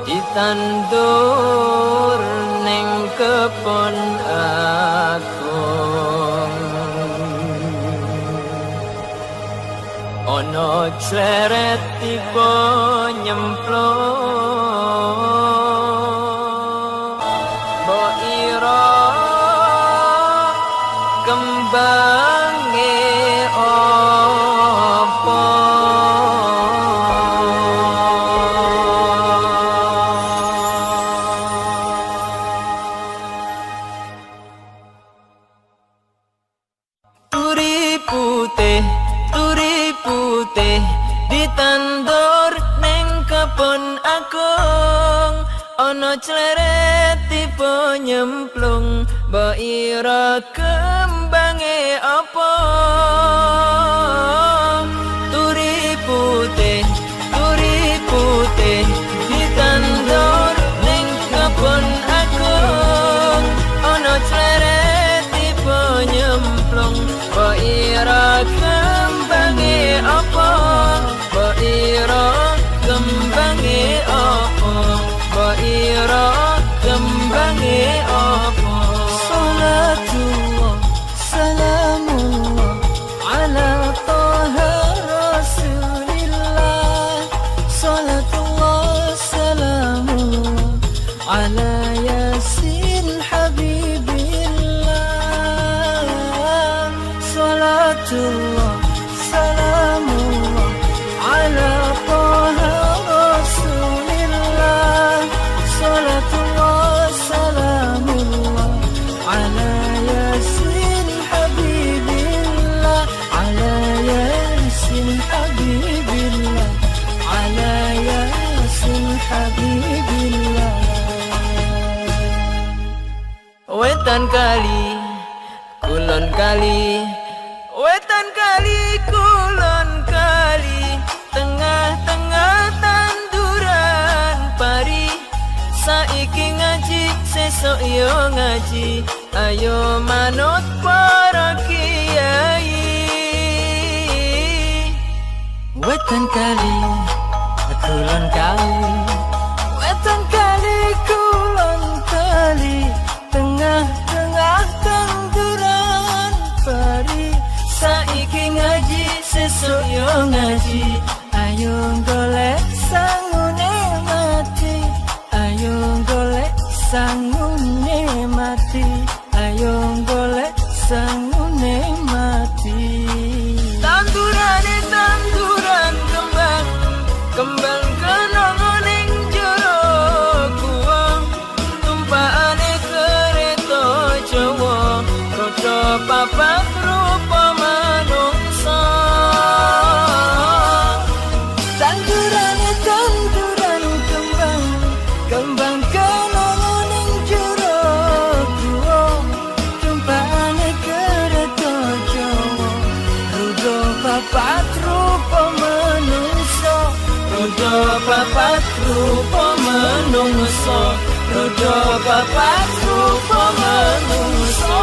ditandur ning kebon agung. Ono cleret tiba nyemplung, mbok ira kembange apa. Turi putih ditandur ning kebon agung. Ono cleret tiba nyemplung, mbok ira kembange apa. Turi putih ditandur ning kebon agung. Ono cleret tiba nyemplung, mbok ira kembange apa. Mbok ira kembange apa. Mbok ira kembange apa. Salatullah salamullah ala taha rasulillah. Salatullah salamullah ala yasin habibillah. Salatullah salamullah ala taha rasulillah. Salatullah salamullah ala yasin habibillah. Ala yasin habibillah. Ala yasin habibillah. Wetan kali kulon kali, wetan kali kulon kali, tengah-tengah tanduran pari. Saiki ngaji sesuk yo ngaji, ayo manut para kiai. Wetan kali kulon kali, wetan kali kulon kali, tengah-tengah tanduran pari. Saiki ngaji sesuk yo ngaji, ayo golek sangune mati. Ayo golek sangune mati. Ayo golek sangune mati. Tanduran kembang, kembang kenongo ning jero guwa. Tumpakane kereta Jawa, roda papat rupa manungsa. Tanduran kembang, kembang kenongo ning jero guwa. Tumpakane kereta Jawa, roda papat rupa manungsa. Roda papat rupa manungsa. Roda papat rupa manungsa.